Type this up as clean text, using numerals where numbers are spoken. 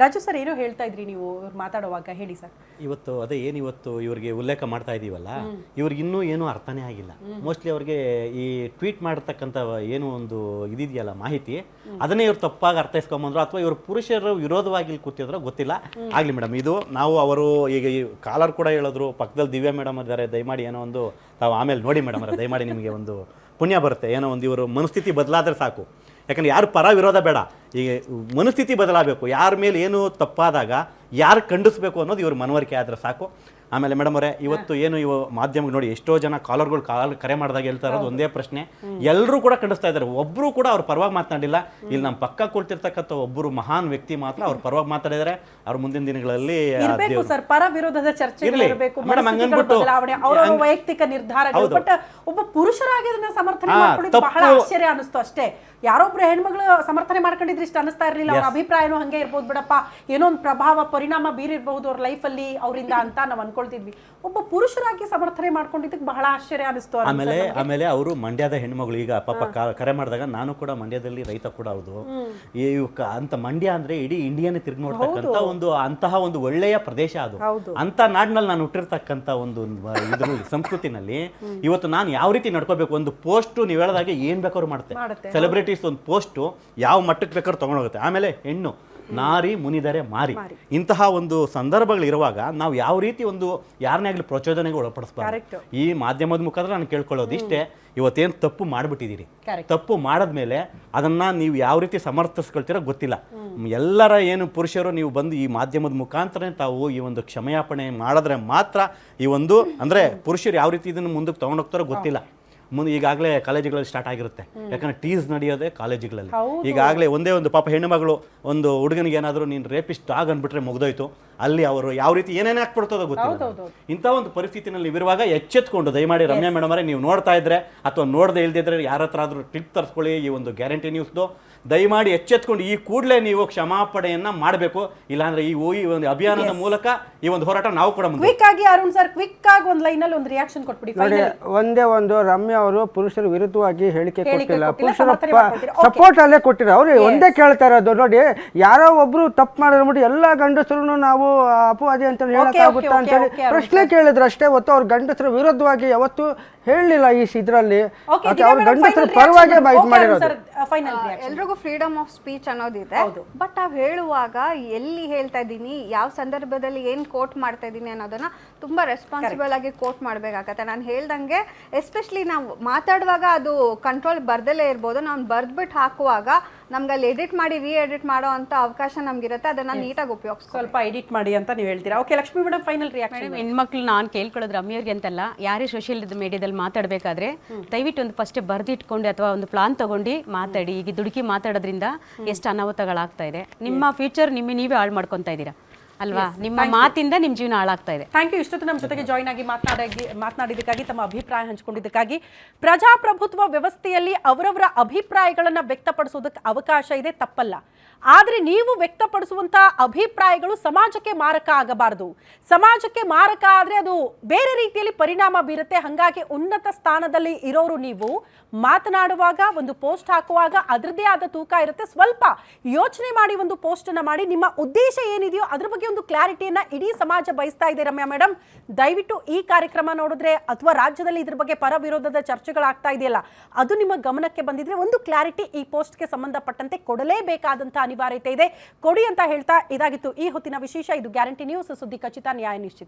Raju sir ಏನೋ ಹೇಳ್ತಾ ಇದ್ರಿ ನೀವು ಮಾತಾಡುವಾಗ, ಹೇಳಿ ಸರ್. ಇವತ್ತು ಅದೇ ಇವತ್ತು ಇವರಿಗೆ ಉಲ್ಲೇಖ ಮಾಡ್ತಾ ಇದೀವಲ್ಲ, ಇವ್ರಿಗೆ ಇನ್ನೂ ಏನೂ ಅರ್ಥನೇ ಆಗಿಲ್ಲ. ಮೋಸ್ಟ್ಲಿ ಅವ್ರಿಗೆ ಈ ಟ್ವೀಟ್ ಮಾಡಿರ್ತಕ್ಕಂಥ ಏನು ಒಂದು ಇದಿದೆಯಲ್ಲ ಮಾಹಿತಿ, ಅದನ್ನೇ ಇವ್ರು ತಪ್ಪಾಗಿ ಅರ್ಥೈಸ್ಕೊಂಬಂದ್ರು ಅಥವಾ ಇವರು ಪುರುಷರು ವಿರೋಧವಾಗಿ ಇಲ್ಲಿ ಕೂತಿದ್ರು ಗೊತ್ತಿಲ್ಲ. ಆಗಲಿ ಮೇಡಮ್, ಇದು ನಾವು ಅವರು ಈಗ ಈ ಕಾಲರ್ ಕೂಡ ಹೇಳಿದ್ರು, ಪಕ್ಕದಲ್ಲಿ ದಿವ್ಯಾ ಮೇಡಮ್ ಇದ್ದಾರೆ, ದಯಮಾಡಿ ಏನೋ ಒಂದು ತಾವು ಆಮೇಲೆ ನೋಡಿ ಮೇಡಮ್ ಅವರ, ದಯಮಾಡಿ ನಿಮಗೆ ಒಂದು ಪುಣ್ಯ ಬರುತ್ತೆ, ಏನೋ ಒಂದು ಇವರು ಮನಸ್ಥಿತಿ ಬದಲಾದರೆ ಸಾಕು. ಯಾಕಂದ್ರೆ ಯಾರು ಪರ ವಿರೋಧ ಬೇಡ, ಈಗ ಮನಸ್ಥಿತಿ ಬದಲಾಗಬೇಕು. ಯಾರ ಮೇಲೆ ಏನು ತಪ್ಪಾದಾಗ ಯಾರು ಖಂಡಿಸ್ಬೇಕು ಅನ್ನೋದು ಇವ್ರ ಮನವರಿಕೆ ಆದರೆ ಸಾಕು. ಆಮೇಲೆ ಮೇಡಮ್ ಅವರೇ, ಇವತ್ತು ಏನು ಇವು ಮಾಧ್ಯಮಕ್ಕೆ ನೋಡಿ, ಎಷ್ಟೋ ಜನ ಕಾಲರ್ಗಳು ಕರೆ ಮಾಡಿದಾಗ ಹೇಳ್ತಾ ಇರೋದು ಒಂದೇ ಪ್ರಶ್ನೆ, ಎಲ್ಲರೂ ಕೂಡ ಖಂಡಿಸ್ತಾ ಇದ್ದಾರೆ, ಒಬ್ಬರು ಕೂಡ ಅವ್ರ ಪರವಾಗಿ ಮಾತನಾಡಿಲ್ಲ. ಇಲ್ಲಿ ನಮ್ಮ ಪಕ್ಕ ಕೊಡ್ತಿರ್ತಕ್ಕಂಥ ಒಬ್ಬರು ಮಹಾನ್ ವ್ಯಕ್ತಿ ಮಾತ್ರ ಅವ್ರ ಪರವಾಗಿ ಮಾತಾಡಿದ್ದಾರೆ. ಅವ್ರ ಮುಂದಿನ ದಿನಗಳಲ್ಲಿ ಸರ್ ಪರ ವಿರೋಧದ ಚರ್ಚೆ ವೈಯಕ್ತಿಕ ನಿರ್ಧಾರಗಳು, ಬಟ್ ಒಬ್ಬ ಪುರುಷರಾಗಿ ಅದನ್ನ ಸಮರ್ಥನೆ ಮಾಡ್ಕೊಳ್ಳೋದು ಬಹಳ ಆಶ್ಚರ್ಯ ಅನಿಸ್ತು ಅಷ್ಟೇ. ಯಾರೊಬ್ರು ಹೆಣ್ಮಗಳು ಸಮರ್ಥನೆ ಮಾಡ್ಕೊಂಡಿದ್ರೆ ಇಷ್ಟ ಅನಿಸ್ತಾ ಇರಲಿಲ್ಲ. ಅವ್ರ ಅಭಿಪ್ರಾಯನೂ ಹಂಗೆ ಇರ್ಬೋದು ಬಿಡಪ್ಪ, ಏನೋ ಒಂದು ಪ್ರಭಾವ ಪರಿಣಾಮ ಬೀರಿರ್ಬಹುದು ಅವ್ರ ಲೈಫಲ್ಲಿ ಅವರಿಂದ ಅಂತ ನಾವು ಅನ್ಕೊಳ್ತಿದ್ವಿ. ಒಬ್ಬ ಪುರುಷರಾಗಿ ಸಮರ್ಥನೆ ಮಾಡ್ಕೊಂಡಿದ್ದಕ್ಕೆ ಬಹಳ ಆಶ್ಚರ್ಯ ಅನಿಸ್ತು. ಆಮೇಲೆ ಅವರು ಮಂಡ್ಯದ ಹೆಣ್ಮಗಳು, ಈಗ ಪಾಪ ಕರೆ ಮಾಡಿದಾಗ ನಾನು ಕೂಡ ಮಂಡ್ಯದಲ್ಲಿ ರೈತ ಕೂಡ ಹೌದು, ಅಂತ ಮಂಡ್ಯ ಅಂದ್ರೆ ಇಡೀ ಇಂಡಿಯಾನೇ ತಿರುಗಿ ನೋಡ್ತಕ್ಕಂಥ ಅಂತಹ ಒಂದು ಒಳ್ಳೆಯ ಪ್ರದೇಶ ಅದು. ಅಂತ ನಾಡಿನಲ್ಲಿ ನಾನು ಹುಟ್ಟಿರ್ತಕ್ಕಂಥ ಒಂದು ಇದರಲ್ಲಿ ಸಂಸ್ಕೃತಿನಲ್ಲಿ ಇವತ್ತು ನಾನು ಯಾವ ರೀತಿ ನಡ್ಕೋಬೇಕು, ಒಂದು ಪೋಸ್ಟ್ ನೀವು ಹೇಳಿದಾಗೆ ಏನ್ ಬೇಕಾದ್ರೂ ಮಾಡುತ್ತೆ ಸೆಲೆಬ್ರಿಟಿ ಒಂದು ಪೋಸ್ಟು ಯಾವ ಮಟ್ಟಕ್ಕೆ ಬೇಕಾದ್ರೂ ತಗೊಂಡೋಗುತ್ತೆ. ಆಮೇಲೆ ಹೆಣ್ಣು ನಾರಿ ಮುನಿದರೆ ಮಾರಿ, ಇಂತಹ ಒಂದು ಸಂದರ್ಭಗಳಿರುವಾಗ ನಾವು ಯಾವ ರೀತಿ ಒಂದು ಯಾರನ್ನೇ ಆಗಲಿ ಪ್ರಚೋದನೆಗೆ ಒಳಪಡಿಸ್ಬಾರ್ದು. ಈ ಮಾಧ್ಯಮದ ಮುಖಾಂತರ ನಾನು ಕೇಳ್ಕೊಳ್ಳೋದು ಇಷ್ಟೇ, ಇವತ್ತೇನು ತಪ್ಪು ಮಾಡಿಬಿಟ್ಟಿದ್ದೀರಿ, ತಪ್ಪು ಮಾಡಿದ್ಮೇಲೆ ಅದನ್ನ ನೀವು ಯಾವ ರೀತಿ ಸಮರ್ಥಿಸ್ಕೊಳ್ತೀರೋ ಗೊತ್ತಿಲ್ಲ. ಎಲ್ಲರ ಏನು ಪುರುಷರು ನೀವು ಬಂದು ಈ ಮಾಧ್ಯಮದ ಮುಖಾಂತರ ತಾವು ಈ ಒಂದು ಕ್ಷಮೆಯಾಪಣೆ ಮಾಡಿದ್ರೆ ಮಾತ್ರ ಈ ಒಂದು ಅಂದರೆ ಪುರುಷರು ಯಾವ ರೀತಿ ಇದನ್ನು ಮುಂದಕ್ಕೆ ತಗೊಂಡೋಗ್ತಾರೋ ಗೊತ್ತಿಲ್ಲ. ಮುಂದೆ ಈಗಾಗಲೇ ಕಾಲೇಜುಗಳಲ್ಲಿ ಸ್ಟಾರ್ಟ್ ಆಗಿರುತ್ತೆ, ಯಾಕಂದ್ರೆ ಟೀಸ್ ನಡೆಯೋದೇ ಕಾಲೇಜುಗಳಲ್ಲಿ. ಈಗಾಗಲೇ ಒಂದೇ ಒಂದು ಪಾಪ ಹೆಣ್ಣು ಮಗಳು ಒಂದು ಹುಡುಗನಿಗೆ ಏನಾದರೂ ನೀನು ರೇಪಿಸ್ಟ್ ಆಗಿ ಅಂದ್ಬಿಟ್ರೆ ಮುಗ್ದೋಯ್ತು, ಅಲ್ಲಿ ಅವರು ಯಾವ ರೀತಿ ಏನೇನು ಹಾಕ್ಬಿಡ್ತೋದೋ ಗೊತ್ತಿಲ್ಲ. ಇಂಥ ಒಂದು ಪರಿಸ್ಥಿತಿನಲ್ಲಿ ಇರುವಾಗ ಎಚ್ಚೆತ್ಕೊಂಡು ದಯಮಾಡಿ ರಮ್ಯಾ ಮೇಡಮ್ ಅವರೇ, ನೀವು ನೋಡ್ತಾ ಇದ್ರೆ ಅಥವಾ ನೋಡದೆ ಇಲ್ದಿದ್ರೆ ಯಾರ ಹತ್ರ ಆದರೂ ಕ್ಲಿಪ್ ತರಿಸ್ಕೊಳ್ಳಿ, ಈ ಒಂದು ಗ್ಯಾರಂಟಿ ನ್ಯೂಸ್ದು ದಯಮಾಡಿ ಎಚ್ಚೆತ್ಕೊಂಡು ಈ ಕೂಡಲೇ ನೀವು ಕ್ಷಮಾಪಣೆಯನ್ನ ಮಾಡಬೇಕು. ಇಲ್ಲಾಂದ್ರೆ ಈ ಒಂದು ಅಭಿಯಾನದ ಮೂಲಕ ಈ ಒಂದು ಹೋರಾಟ ನಾವು ಕೂಡ ಕ್ವಿಕ್ ಆಗಿ ಅರುಣ್ ಸರ್ ಕ್ವಿಕ್ ಆಗಿ ಒಂದು ಲೈನಲ್ಲಿ ಒಂದು ರಿಯಾಕ್ಷನ್ ಕೊಟ್ಬಿಡಿ. ಒಂದೇ ಒಂದು ರಮ್ಯಾ ಅವರು ಪುರುಷರ ವಿರುದ್ಧವಾಗಿ ಹೇಳಿಕೆ ಕೊಟ್ಟಿಲ್ಲ, ಪುರುಷರ ಸಪೋರ್ಟ್ ಅಲ್ಲೇ ಕೊಟ್ಟಿರ. ಅವ್ರು ಒಂದೇ ಕೇಳ್ತಾ ಇರೋದು, ನೋಡಿ ಯಾರೋ ಒಬ್ರು ತಪ್ಪು ಮಾಡಿದ್ರೆ ನೋಡಿ ಎಲ್ಲಾ ಗಂಡಸರು ನಾವು ಅಪವಾದಿ ಅಂತ ಹೇಳಕ್ಕಾಗುತ್ತಾ ಅಂತ ಹೇಳಿ ಪ್ರಶ್ನೆ ಕೇಳಿದ್ರು ಅಷ್ಟೇ. ಹೊತ್ತು ಅವ್ರ ಗಂಡಸರ ವಿರುದ್ಧವಾಗಿ ಯಾವತ್ತು ಹೇಳಲಿಲ್ಲ ಈ ಇದ್ರಲ್ಲಿ. ಅವ್ರ ಗಂಡಸರ ಪರವಾಗಿ ಇದು ಮಾಡಿರೋದು. ಎಲ್ರಿಗೂ ಫ್ರೀಡಮ್ ಆಫ್ ಸ್ಪೀಚ್ ಅನ್ನೋದಿದೆ, ಬಟ್ ನಾವು ಹೇಳುವಾಗ ಎಲ್ಲಿ ಹೇಳ್ತಾ ಇದ್ದೀನಿ, ಯಾವ ಸಂದರ್ಭದಲ್ಲಿ ಏನ್ ಕೋಟ್ ಮಾಡ್ತಾ ಇದ್ದೀನಿ ಅನ್ನೋದನ್ನ ತುಂಬಾ ರೆಸ್ಪಾನ್ಸಿಬಲ್ ಆಗಿ ಕೋಟ್ ಮಾಡ್ಬೇಕಾಗತ್ತೆ. ನಾನು ಹೇಳ್ದಂಗೆ ಎಸ್ಪೆಷಲಿ ನಾವು ಮಾತಾಡುವಾಗ ಅದು ಕಂಟ್ರೋಲ್ ಬರ್ದಲ್ಲೇ ಇರ್ಬೋದು, ನಾವು ಬರ್ದ್ಬಿಟ್ಟು ಹಾಕುವಾಗ ನಮ್ಗೆ ಅಲ್ಲಿ ಎಡಿಟ್ ಮಾಡಿ ಎಡಿಟ್ ಮಾಡೋ ಅಂತ ಅವಕಾಶ ನಮ್ಗಿರುತ್ತೆ, ಅದನ್ನ ನೀಟಾಗಿ ಉಪಯೋಗಿಸಿ ಸ್ವಲ್ಪ ಎಡಿಟ್ ಮಾಡಿ ಅಂತ ನೀವು ಹೇಳ್ತೀರಾ. Okay Lakshmi madam, final reaction. ಹೆಣ್ಮಕ್ಳು ನಾನು ಕೇಳ್ಕೊಳ್ಳೋದು ರಮ್ಯವ್ರಿಗೆ ಅಂತಲ್ಲ, ಯಾರೇ ಸೋಷಿಯಲ್ ಮೀಡಿಯಾದಲ್ಲಿ ಮಾತಾಡಬೇಕಾದ್ರೆ ದಯವಿಟ್ಟು ಒಂದು ಫಸ್ಟ್ ಬರ್ದಿಟ್ಕೊಂಡು ಅಥವಾ ಒಂದು ಪ್ಲಾನ್ ತಗೊಂಡು ಮಾತಾಡಿ. ಈಗ ದುಡುಕಿ ಮಾತಾಡೋದ್ರಿಂದ ಎಷ್ಟು ಅನಾಹುತಗಳಾಗ್ತಾ ಇದೆ, ನಿಮ್ಮ ಫ್ಯೂಚರ್ ನೀವೇ ಹಾಳು ಮಾಡ್ಕೊತಾ ಇದ್ದೀರಾ ಅಲ್ವಾ, ನಿಮ್ಮ ಮಾತಿಂದ ನಿಮ್ಮ ಜೀವನ ಹಾಳಾಗ್ತಾ ಇದೆ. Thank you. ಇಷ್ಟೊತ್ತು ನಮ್ಮ ಜೊತೆಗೆ ಜಾಯ್ನ್ ಆಗಿ ಮಾತನಾಡಿದ್ದಕ್ಕಾಗಿ, ತಮ್ಮ ಅಭಿಪ್ರಾಯ ಹಂಚಿಕೊಂಡಿದ್ದಕ್ಕಾಗಿ. ಪ್ರಜಾಪ್ರಭುತ್ವ ವ್ಯವಸ್ಥೆಯಲ್ಲಿ ಅವರವರ ಅಭಿಪ್ರಾಯಗಳನ್ನು ವ್ಯಕ್ತಪಡಿಸೋದಕ್ಕೆ ಅವಕಾಶ ಇದೆ, ತಪ್ಪಲ್ಲ. ಆದರೆ ನೀವು ವ್ಯಕ್ತಪಡಿಸುವಂಥ ಅಭಿಪ್ರಾಯಗಳು ಸಮಾಜಕ್ಕೆ ಮಾರಕ ಆಗಬಾರದು. ಸಮಾಜಕ್ಕೆ ಮಾರಕ ಆದರೆ ಅದು ಬೇರೆ ರೀತಿಯಲ್ಲಿ ಪರಿಣಾಮ ಬೀರುತ್ತೆ. ಹಾಗಾಗಿ ಉನ್ನತ ಸ್ಥಾನದಲ್ಲಿ ಇರೋರು ನೀವು ಮಾತನಾಡುವಾಗ, ಒಂದು ಪೋಸ್ಟ್ ಹಾಕುವಾಗ ಅದರದ್ದೇ ಆದ ತೂಕ ಇರುತ್ತೆ. ಸ್ವಲ್ಪ ಯೋಚನೆ ಮಾಡಿ ಒಂದು ಪೋಸ್ಟನ್ನು ಮಾಡಿ. ನಿಮ್ಮ ಉದ್ದೇಶ ಏನಿದೆಯೋ ಅದ್ರ ಬಗ್ಗೆ ಒಂದು ಕ್ಲಾರಿಟಿಯನ್ನ ಇಡೀ ಸಮಾಜ ಬಯಸ್ತಾ ಇದೆ. ರಮ್ಯಾ ಮೇಡಮ್, ದಯವಿಟ್ಟು ಈ ಕಾರ್ಯಕ್ರಮ ನೋಡಿದ್ರೆ ಅಥವಾ ರಾಜ್ಯದಲ್ಲಿ ಇದ್ರ ಬಗ್ಗೆ ಪರ ವಿರೋಧದ ಚರ್ಚೆಗಳಾಗ್ತಾ ಇದೆಯಲ್ಲ, ಅದು ನಿಮ್ಮ ಗಮನಕ್ಕೆ ಬಂದಿದ್ರೆ ಒಂದು ಕ್ಲಾರಿಟಿ ಈ ಪೋಸ್ಟ್ಗೆ ಸಂಬಂಧಪಟ್ಟಂತೆ ಕೊಡಲೇಬೇಕಾದಂಥ ಅನಿವಾರ್ಯತೆ ಇದೆ, ಕೊಡಿ ಅಂತ ಹೇಳ್ತಾ ಇದಾಗಿತ್ತು ಈ ಹೊತ್ತಿನ ವಿಶೇಷ. ಇದು ಗ್ಯಾರಂಟಿ ನ್ಯೂಸ್, ಸುದ್ದಿ ಖಚಿತ, ನ್ಯಾಯ ನಿಶ್ಚಿತ.